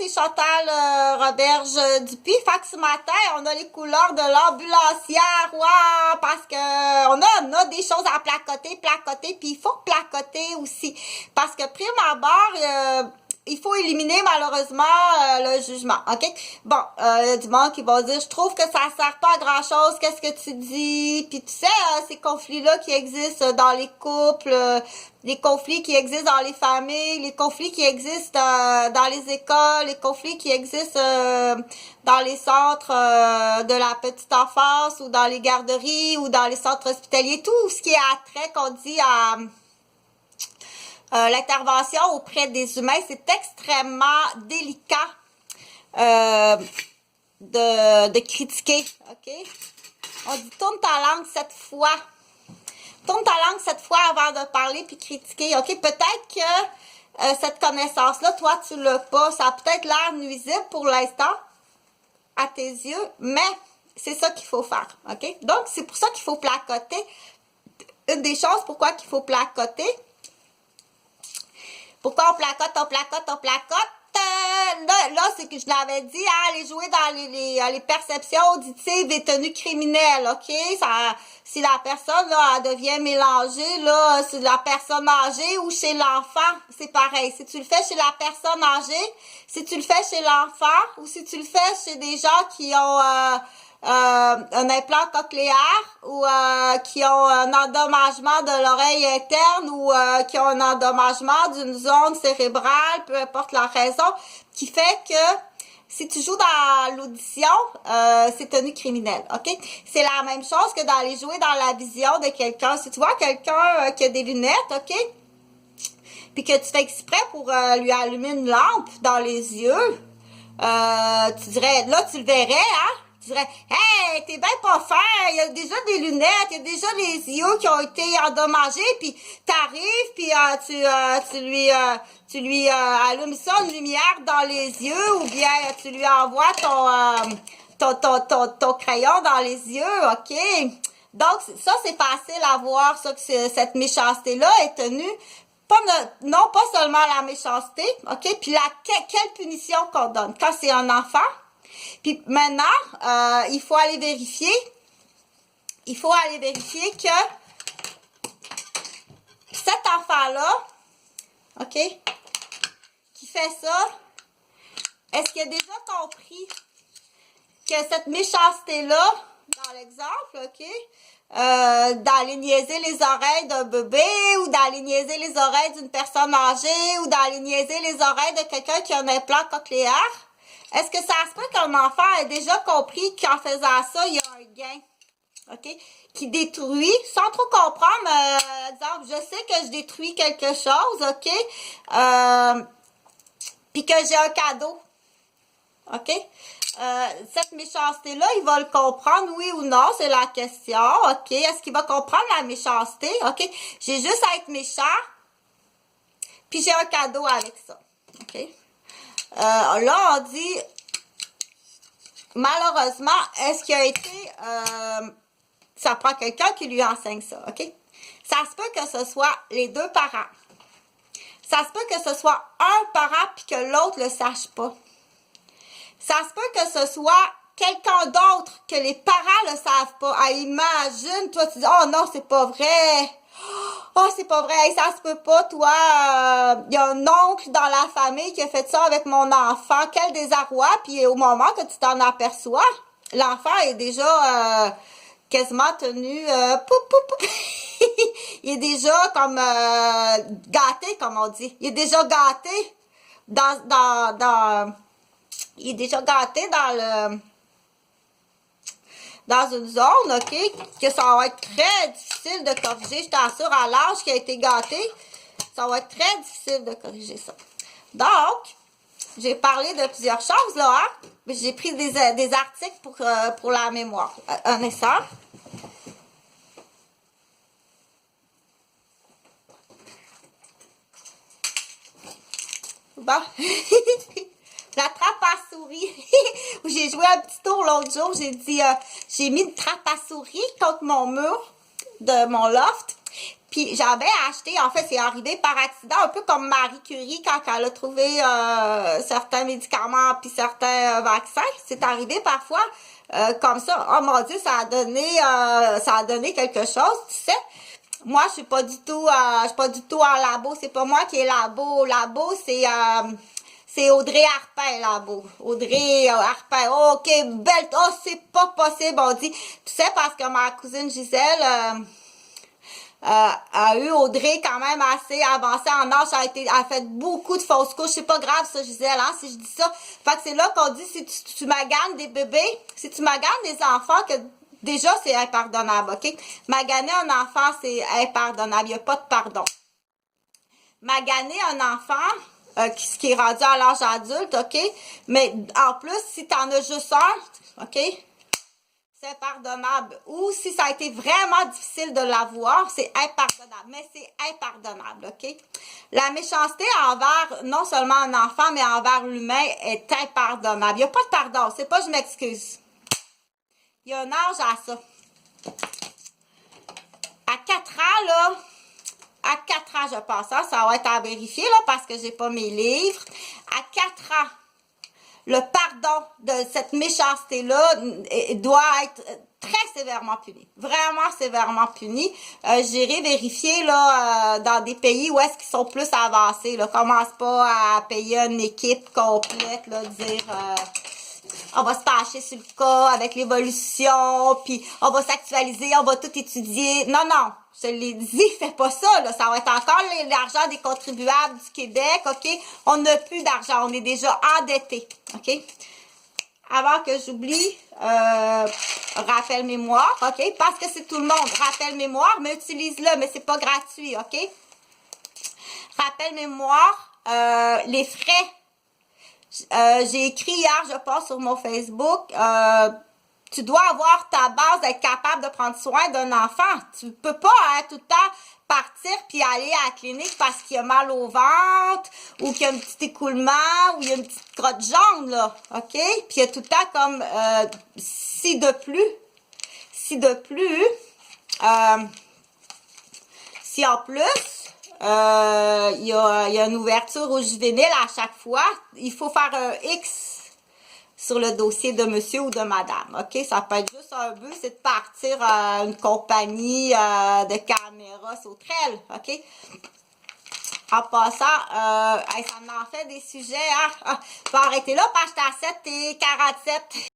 c'est Chantal Roberge Dupuis. Fait que ce matin, on a les couleurs de l'ambulancière. Waouh! Parce que on a des choses à placoter, puis il faut placoter aussi. Parce que prime abord, il faut éliminer malheureusement le jugement, ok? Bon, il y a du monde qui va dire, je trouve que ça sert pas à grand chose, qu'est-ce que tu dis? Puis tu sais, ces conflits-là qui existent dans les couples, les conflits qui existent dans les familles, les conflits qui existent dans les écoles, les conflits qui existent dans les centres de la petite enfance ou dans les garderies ou dans les centres hospitaliers, tout ce qui est attrait qu'on dit à... l'intervention auprès des humains, c'est extrêmement délicat de critiquer, ok? On dit tourne ta langue 7 fois. Tourne ta langue 7 fois avant de parler puis critiquer, ok? Peut-être que cette connaissance-là, toi, tu l'as pas. Ça a peut-être l'air nuisible pour l'instant à tes yeux, mais c'est ça qu'il faut faire, ok? Donc, c'est pour ça qu'il faut placoter. Une des choses pourquoi qu'il faut placoter, pourquoi on placote? Là, c'est que je l'avais dit, hein, aller jouer dans les perceptions auditives et tenues criminelles, ok? Ça, si la personne, là, elle devient mélangée, là, c'est la personne âgée ou chez l'enfant, c'est pareil. Si tu le fais chez la personne âgée, si tu le fais chez l'enfant, ou si tu le fais chez des gens qui ont... un implant cochléaire ou qui ont un endommagement de l'oreille interne ou qui ont un endommagement d'une zone cérébrale, peu importe la raison, qui fait que si tu joues dans l'audition, c'est tenu criminel, ok? C'est la même chose que d'aller jouer dans la vision de quelqu'un. Si tu vois quelqu'un qui a des lunettes, ok? Puis que tu fais exprès pour lui allumer une lampe dans les yeux, tu dirais, là tu le verrais, hein? Tu dirais, hey, t'es bien pas fin, il y a déjà des lunettes, il y a déjà les yeux qui ont été endommagés, puis t'arrives, puis tu lui allumes ça, une lumière dans les yeux, ou bien tu lui envoies ton crayon dans les yeux, ok? Donc, ça, c'est facile à voir, ça, que cette méchanceté-là est tenue non pas seulement la méchanceté, ok, puis quelle punition qu'on donne quand c'est un enfant. Puis maintenant, il faut aller vérifier que cet enfant-là, ok, qui fait ça, est-ce qu'il a déjà compris que cette méchanceté-là, dans l'exemple, ok, d'aller niaiser les oreilles d'un bébé ou d'aller niaiser les oreilles d'une personne âgée ou d'aller niaiser les oreilles de quelqu'un qui a un implant cochléaire, est-ce que ça se peut qu'un enfant ait déjà compris qu'en faisant ça, il y a un gain, ok, qui détruit, sans trop comprendre, exemple, je sais que je détruis quelque chose, ok, puis que j'ai un cadeau, ok, cette méchanceté-là, il va le comprendre, oui ou non, c'est la question, ok, est-ce qu'il va comprendre la méchanceté, ok, j'ai juste à être méchant, puis j'ai un cadeau avec ça, ok. Là, on dit, malheureusement, est-ce qu'il a été, ça prend quelqu'un qui lui enseigne ça, ok? Ça se peut que ce soit les deux parents. Ça se peut que ce soit un parent puis que l'autre le sache pas. Ça se peut que ce soit quelqu'un d'autre, que les parents le savent pas. Ah, imagine, toi, tu dis, oh non, c'est pas vrai. Oh, c'est pas vrai, hey, ça se peut pas, toi, y a un oncle dans la famille qui a fait ça avec mon enfant, quel désarroi, puis au moment que tu t'en aperçois, l'enfant est déjà quasiment tenu, il est déjà comme gâté, comme on dit, il est déjà gâté il est déjà gâté dans une zone, ok, que ça va être très difficile de corriger, je t'assure, à l'âge qui a été gâté, ça va être très difficile de corriger ça. Donc, j'ai parlé de plusieurs choses, là, hein, j'ai pris des articles pour la mémoire. Un instant. Bon. La trappe à souris. J'ai joué un petit tour l'autre jour. J'ai dit, j'ai mis une trappe à souris contre mon mur de mon loft. Puis j'avais acheté, en fait, c'est arrivé par accident, un peu comme Marie Curie quand elle a trouvé certains médicaments puis certains vaccins. C'est arrivé parfois comme ça. Oh mon Dieu, ça a donné quelque chose, tu sais. Moi, je suis pas du tout en labo. C'est pas moi qui est labo. Labo, c'est Audrey Arpin, labo. Audrey Arpin. Oh, ok, belle. Oh, c'est pas possible, on dit. Tu sais, parce que ma cousine Gisèle a eu Audrey quand même assez avancée en âge, a fait beaucoup de fausses couches. C'est pas grave ça, Gisèle, hein, si je dis ça. Fait que c'est là qu'on dit, si tu maganes des bébés, si tu maganes des enfants, que déjà c'est impardonnable, ok? Maganer un enfant, c'est impardonnable, il n'y a pas de pardon. Maganer un enfant, qui est rendu à l'âge adulte, ok? Mais en plus, si t'en as juste un, ok? C'est pardonnable. Ou si ça a été vraiment difficile de l'avoir, c'est impardonnable. Mais c'est impardonnable, OK? La méchanceté envers non seulement un enfant, mais envers l'humain est impardonnable. Il n'y a pas de pardon. C'est pas je m'excuse. Il y a un âge à ça. À 4 ans, là, à 4 ans, je pense, hein, ça va être à vérifier, là, parce que j'ai pas mes livres. À 4 ans, le pardon de cette méchanceté-là doit être très sévèrement puni. Vraiment sévèrement puni. J'irai vérifier là dans des pays où est-ce qu'ils sont plus avancés. Là. Commence pas à payer une équipe complète, là, dire on va se pencher sur le cas avec l'évolution, puis on va s'actualiser, on va tout étudier. Non, non. Je l'ai dit, fais pas ça, là. Ça va être encore l'argent des contribuables du Québec, OK? On n'a plus d'argent. On est déjà endetté, OK? Avant que j'oublie, rappel mémoire, OK? Parce que c'est tout le monde. Rappel mémoire, mais utilise-le, mais c'est pas gratuit, OK? Rappel mémoire, les frais. J'ai écrit hier, je pense, sur mon Facebook, tu dois avoir ta base d'être capable de prendre soin d'un enfant. Tu peux pas tout le temps partir puis aller à la clinique parce qu'il a mal au ventre ou qu'il y a un petit écoulement ou il y a une petite crotte jaune, là. OK? Puis il y a tout le temps comme si de plus, si en plus, il y a une ouverture au juvénile à chaque fois, il faut faire un X sur le dossier de monsieur ou de madame, OK? Ça peut être juste un but, c'est de partir une compagnie de caméras sauterelles, OK? En passant, ça m'en fait des sujets, hein? Je vais arrêter là parce que j'étais à 7 et 47.